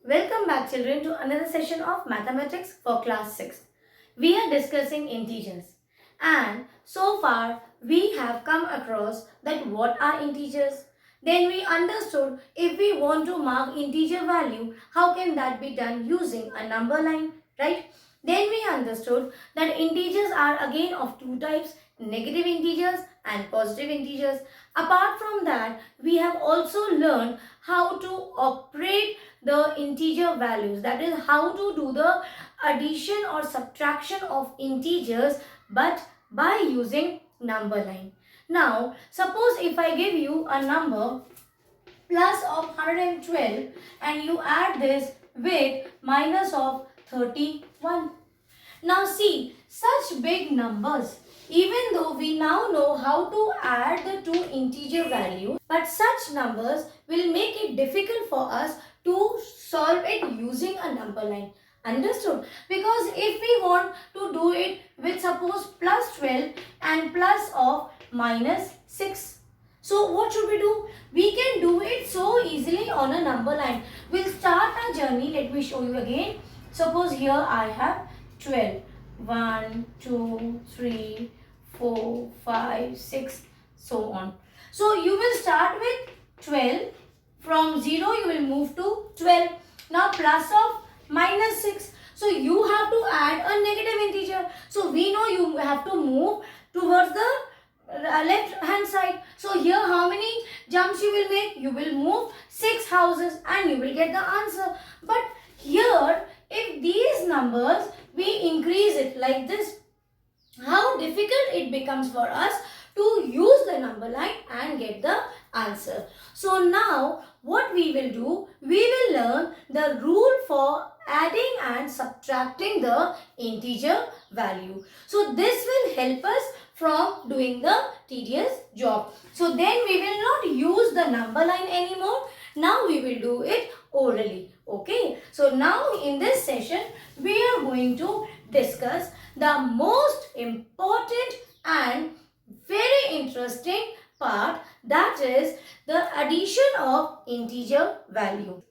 Welcome back children to another session of mathematics for class 6. We are discussing integers and so far we have come across that what are integers. Then we understood if we want to mark integer value, how can that be done using a number line, right? Then we understood that integers are again of two types, negative integers and positive integers. Apart from that, we have also learned how to operate the integer values, that is how to do the addition or subtraction of integers but by using number line. Now suppose if I give you a number plus of 112 and you add this with minus of 31. Now see, such big numbers, even though we now know how to add the two integer values, but such numbers will make it difficult for us to solve it using a number line. Understood? Because if we want to do it with suppose plus 12 and plus of minus 6. So what should we do? We can do it so easily on a number line. We'll start our journey. Let me show you again. Suppose here I have 12. 1, 2, 3, 4, 5, 6, so on. So you will start with 12. From 0 you will move to 12. Now plus of minus 6. So you have to add a negative integer. So we know you have to move towards the left hand side. So here how many jumps you will make? You will move 6 houses and you will get the answer. But here if these numbers we increase it like this, how difficult it becomes for us to use the number line and get the answer. So now what we will do, we will learn the rule for adding and subtracting the integer value. So this will help us from doing the tedious job. So then we will not use the number line anymore. Now we will do it orally. Okay. So now in this session we are going to discuss the most important and very interesting part, that is the addition of integer value.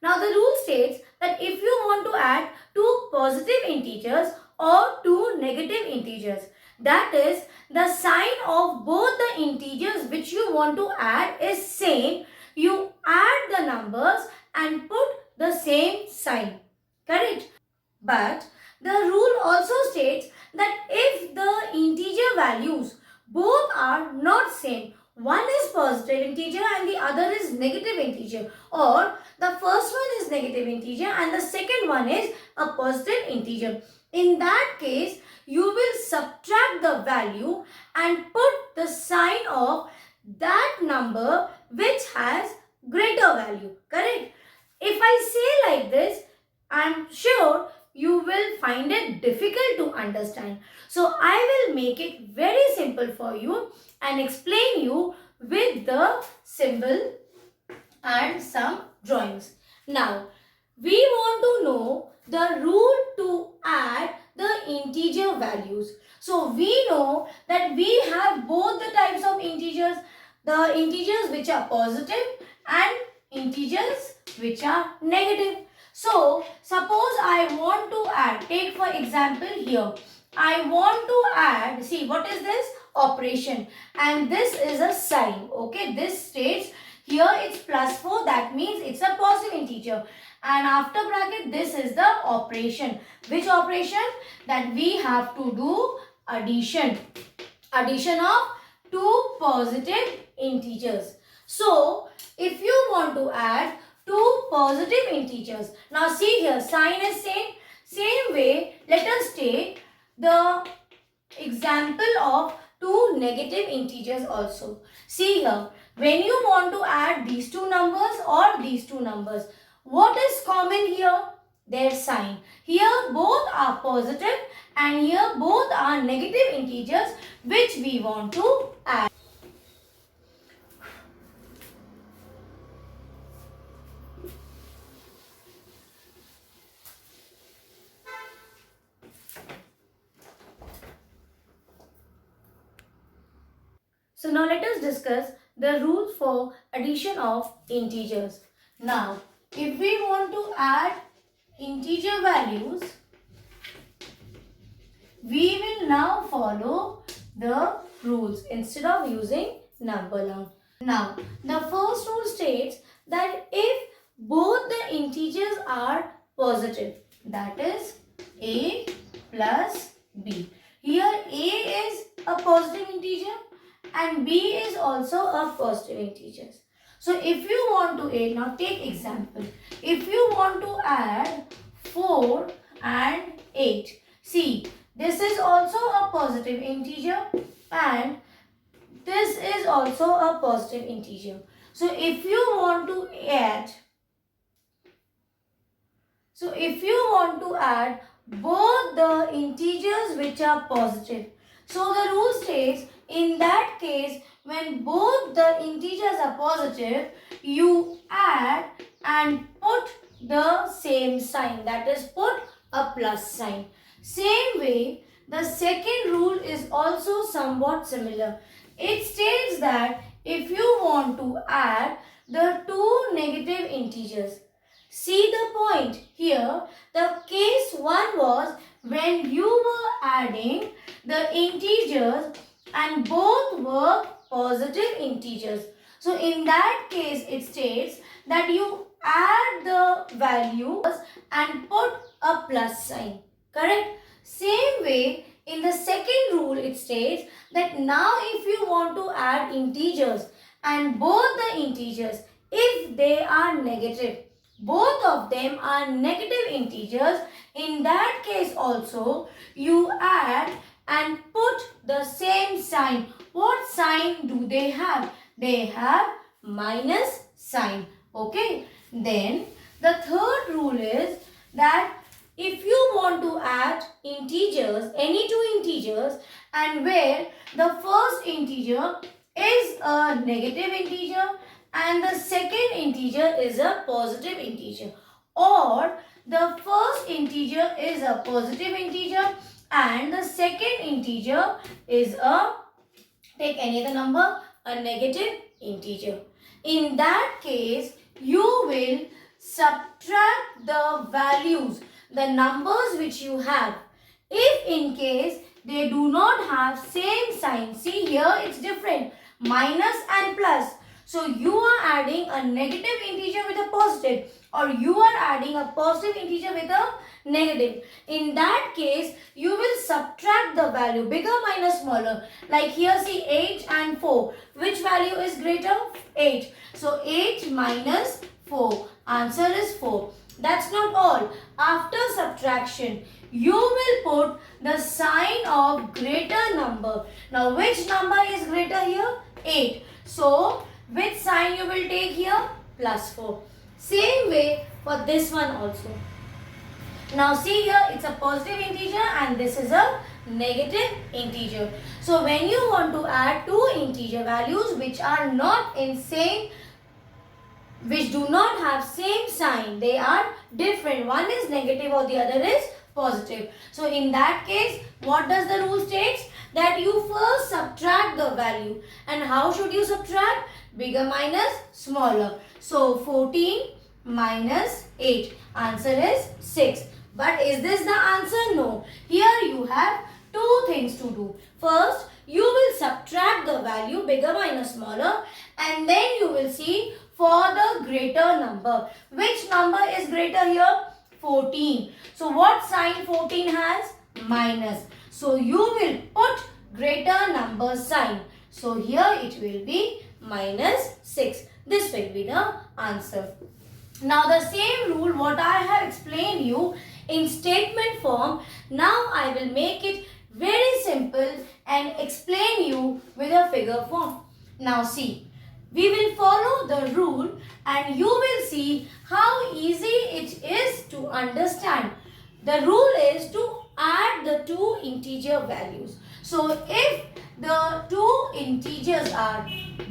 Now the rule states that if you want to add two positive integers or two negative integers, that is the sign of both the integers which you want to add is same, you add the numbers and put the same sign. Correct? But the rule also states that if the integer values both are not same, one is positive integer and the other is negative integer, or the first one is negative integer and the second one is a positive integer, in that case you will subtract the value and put the sign of that number which has greater value. Correct? If I say like this, I am sure you will find it difficult to understand. So I will make it very simple for you and explain you with the symbol and some drawings. Now we want to know the rule to add the integer values. So we know that we have both the types of integers, the integers which are positive and integers which are negative. So suppose I want to add, take for example here, I want to add, see what is this? Operation, and this is a sign. Okay, this states here it's plus 4, that means it's a positive integer, and after bracket this is the operation. Which operation? That we have to do addition of two positive integers. So if you want to add two positive integers, now see here sign is same way let us take the example of two negative integers also. See here, when you want to add these two numbers or these two numbers, what is common here? Their sign. Here both are positive and here both are negative integers which we want to add. So now let us discuss the rule for addition of integers. Now if we want to add integer values, we will now follow the rules instead of using number line. Now, the first rule states that if both the integers are positive, that is a plus b. Here a is a positive integer and b is also a positive integer. So if you want to add, now take example. If you want to add 4 and 8, see, this is also a positive integer and this is also a positive integer. So if you want to add, both the integers which are positive, so the rule states in that case when both the integers are positive, you add and put the same sign, that is put a plus sign. Same way, the second rule is also somewhat similar. It states that if you want to add the two negative integers, see the point here, the case 1 was when you were adding the integers and both were positive integers. So in that case it states that you add the values and put a plus sign. Correct? Same way, in the second rule it states that now if you want to add integers and both the integers, if they are negative, both of them are negative integers, in that case also you add and put the same sign. What sign do they have? They have minus sign. Okay. Then the third rule is that if you want to add integers, any two integers, and where the first integer is a negative integer and the second integer is a positive integer, or the first integer is a positive integer and the second integer is a, take any other number, a negative integer. In that case, you will subtract the values, the numbers which you have. If in case they do not have same sign, see here it's different, minus and plus. So you are adding a negative integer with a positive, or you are adding a positive integer with a negative. In that case, you will subtract the value, bigger minus smaller. Like here see 8 and 4. Which value is greater? 8. So 8 minus 4. Answer is 4. That's not all. After subtraction, you will put the sign of greater number. Now which number is greater here? 8. So which sign you will take here? Plus 4. Same way for this one also. Now see here, it's a positive integer and this is a negative integer. So when you want to add two integer values which are not in same, which do not have same sign, they are different. One is negative or the other is positive. So in that case, what does the rule states? That you first subtract the value. And how should you subtract? Bigger minus smaller. So 14 minus 8. Answer is 6. But is this the answer? No. Here you have two things to do. First, you will subtract the value bigger minus smaller, and then you will see for the greater number. Which number is greater here? 14. So what sign 14 has? Minus. So you will put greater number sign. So here it will be minus 6. This will be the answer. Now the same rule what I have explained you in statement form, now I will make it very simple and explain you with a figure form. Now see, we will follow the rule and you will see how easy it is to understand. The rule is to add the two integer values. So if the two integers are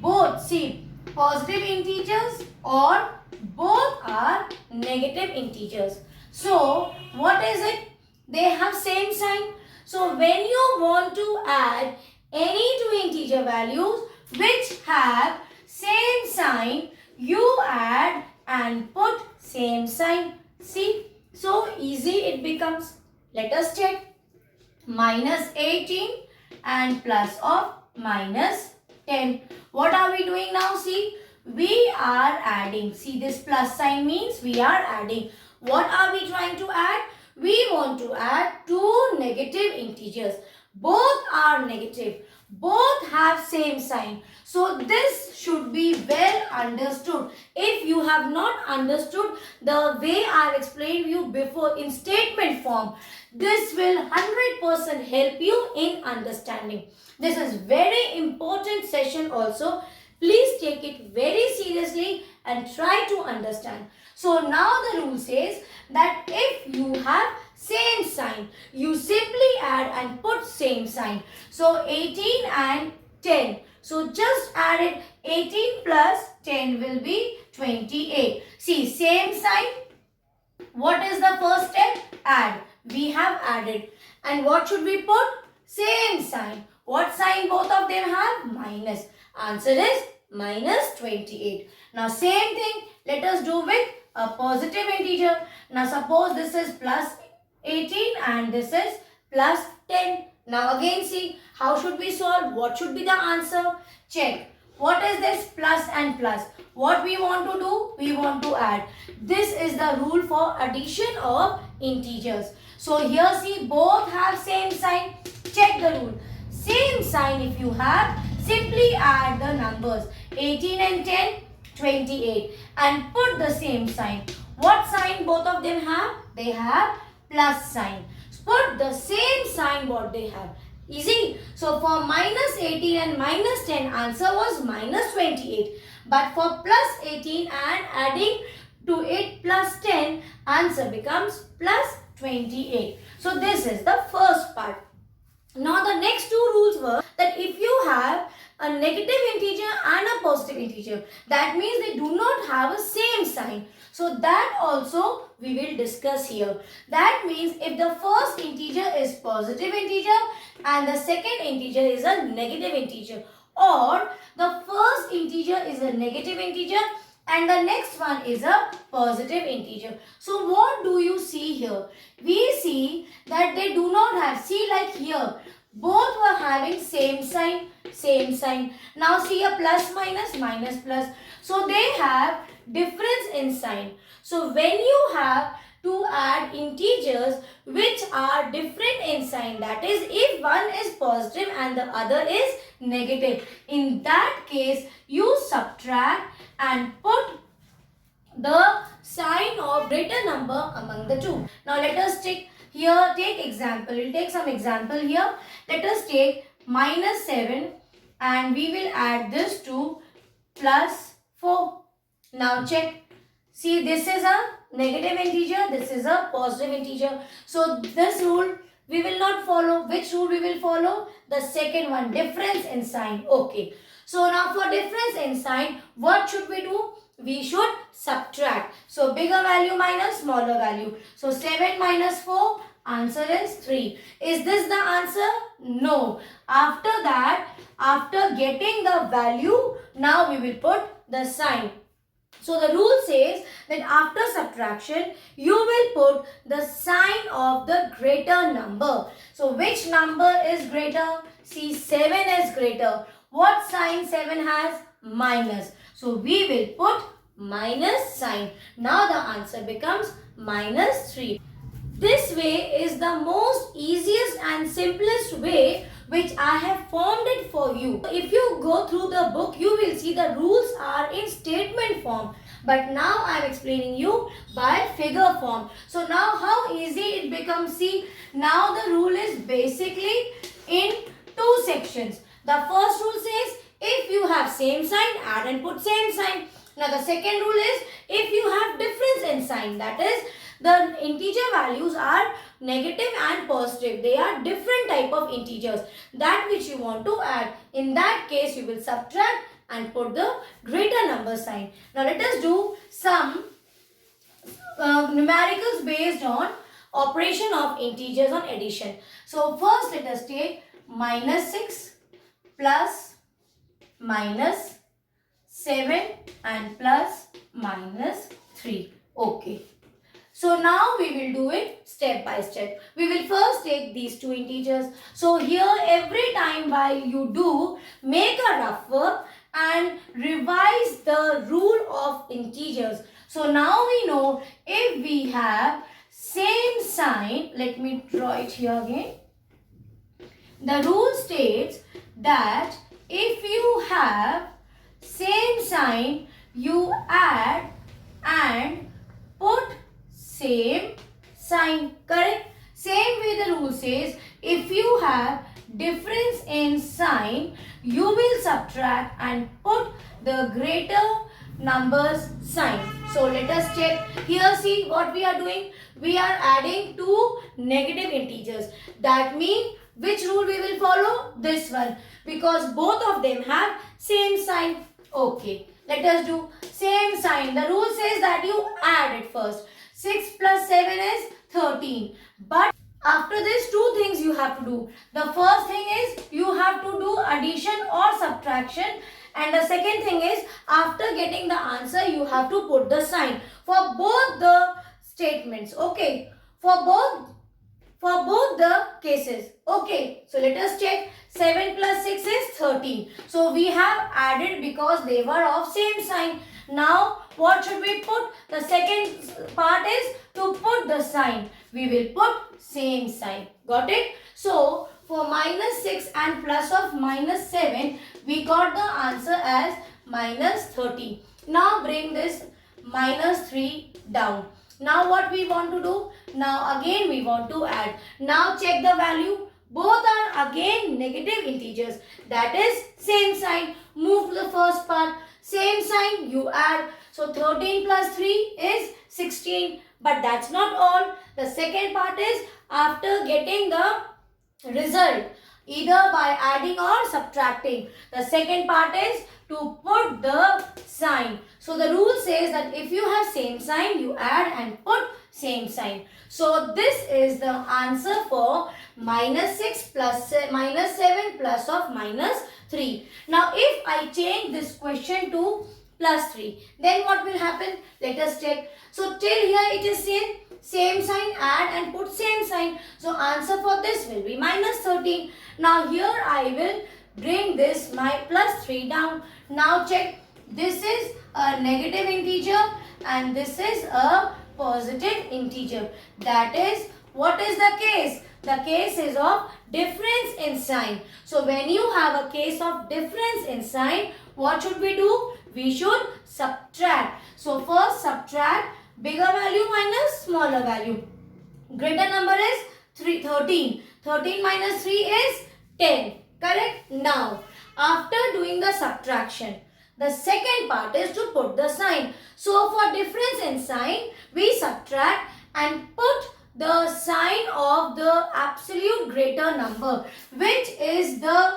both, see, positive integers or both are negative integers. So what is it? They have same sign. So when you want to add any two integer values which have same sign, you add and put same sign. See, so easy it becomes. Let us check. Minus 18 and plus of minus 10. What are we doing now? See, we are adding. See, this plus sign means we are adding. What are we trying to add? We want to add two negative integers. Both are negative. Both have same sign. So this should be well understood. If you have not understood the way I explained you before in statement form, this will 100% help you in understanding. This is very important session also. Please take it very seriously and try to understand. So now the rule says that if you have same sign, you simply add and put same sign. So 18 and 10. So just add it. 18 plus 10 will be 28. See, same sign. What is the first step? Add. We have added. And what should we put? Same sign. What sign both of them have? Minus. Answer is minus 28. Now same thing. Let us do with a positive integer. Now suppose this is plus 18 and this is plus 10. Now again see, how should we solve? What should be the answer? Check. What is this plus and plus? What we want to do? We want to add. This is the rule for addition of integers. So here see, both have same sign. Check the rule. Same sign if you have, simply add the numbers 18 and 10, 28 and put the same sign. What sign both of them have? They have plus sign. Put the same sign what they have. Easy. So for minus 18 and minus 10, answer was minus 28. But for plus 18 and adding to it plus 10, answer becomes plus 28. So this is the first part. Now the next two rules were that if you have a negative integer and a positive integer, that means they do not have a same sign. So that also we will discuss here. That means if the first integer is positive integer and the second integer is a negative integer, or the first integer is a negative integer and the next one is a positive integer. So what do you see here? We see that they do not have, see like here, both were having same sign, same sign. Now see a plus minus, minus plus. So they have difference in sign. So when you have to add integers which are different in sign, that is if one is positive and the other is negative, in that case you subtract and put the sign of greater number among the two. Now let us take here, take example. We'll take some example here. Let us take minus 7 and we will add this to plus 4. Now check. See, this is a negative integer, this is a positive integer. So this rule we will not follow. Which rule we will follow? The second one, difference in sign. Okay. So now for difference in sign, what should we do? We should subtract. So bigger value minus smaller value. So 7 minus 4, answer is 3. Is this the answer? No. After that, after getting the value, now we will put the sign. So the rule says that after subtraction, you will put the sign of the greater number. So which number is greater? See, 7 is greater. What sign 7 has? Minus. So we will put minus sign. Now the answer becomes minus 3. This way is the most easiest and simplest way which I have formed it for you. If you go through the book, you will see the rules are in statement form. But now I am explaining you by figure form. So now how easy it becomes. See, now the rule is basically in two sections. The first rule says if you have same sign, add and put same sign. Now the second rule is if you have difference in sign, that is the integer values are negative and positive. They are different type of integers, that which you want to add. In that case, you will subtract and put the greater number sign. Now let us do some numericals based on operation of integers on addition. So first let us take minus 6 plus minus 7 and plus minus 3. Okay. So now we will do it step by step. We will first take these two integers. So here every time while you do, make a rough work and revise the rule of integers. So now we know if we have same sign, let me draw it here again. The rule states that if you have same sign, you add and put same sign. Correct? Same way the rule says, if you have difference in sign, you will subtract and put the greater numbers sign. So let us check. Here see what we are doing. We are adding two negative integers. That means which rule we will follow? This one. Because both of them have same sign. Okay. Let us do same sign. The rule says that you add it first. 6 plus 7 is 13. But after this, two things you have to do. The first thing is you have to do addition or subtraction. And the second thing is after getting the answer, you have to put the sign for both the statements. Okay. For both the cases. Okay. So let us check. 7 plus 6 is 13. So we have added because they were of same sign. Now what should we put? The second part is to put the sign. We will put same sign. Got it? So for minus 6 and plus of minus 7, we got the answer as minus 30. Now bring this minus 3 down. Now what we want to do? Now again we want to add. Now check the value. Both are again negative integers. That is same sign. Move to the first part. Same sign, you add. So 13 plus 3 is 16. But that's not all. The second part is after getting the result, either by adding or subtracting. The second part is to put the sign. So the rule says that if you have same sign, you add and put same sign. So this is the answer for minus 6 plus minus 7 plus of minus 3. Now if I change this question to plus 3, then what will happen? Let us check. So till here it is same sign, add and put same sign. So answer for this will be minus 13. Now here I will bring this my plus 3 down. Now check. This is a negative integer and this is a positive integer. That is, what is the case? The case is of difference in sign. So when you have a case of difference in sign, what should we do? We should subtract. So first subtract bigger value minus smaller value. Greater number is 13. 13 minus 3 is 10. Correct? Now, after doing the subtraction, the second part is to put the sign. So for difference in sign, we subtract and put the sign of the absolute greater number. Which is the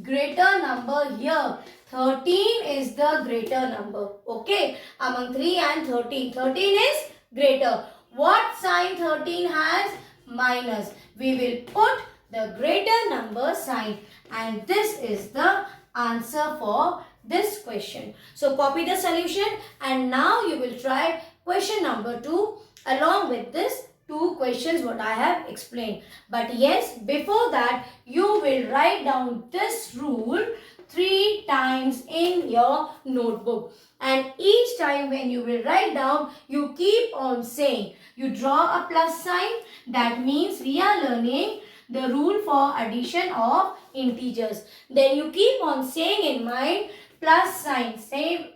greater number here? 13 is the greater number. Okay. Among 3 and 13. 13 is greater. What sign 13 has? Minus. We will put the greater number sign. And this is the answer for this question. So copy the solution and now you will try question number 2 along with this two questions what I have explained. But yes, before that you will write down this rule 3 times in your notebook. And each time when you will write down, you keep on saying. You draw a plus sign. That means we are learning the rule for addition of integers. Then you keep on saying in mind plus sign. Same.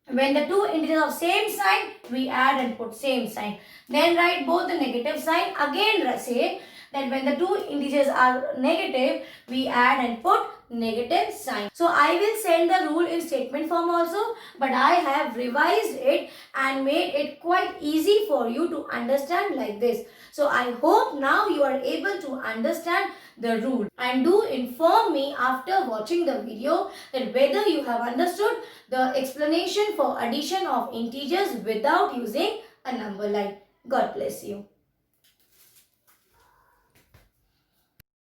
When the two integers of same sign, we add and put same sign. Then write both the negative sign. Again say that when the two integers are negative, we add and put negative sign. So I will send the rule in statement form also, but I have revised it and made it quite easy for you to understand like this. So I hope now you are able to understand the rule, and do inform me after watching the video that whether you have understood the explanation for addition of integers without using a number line. God bless you.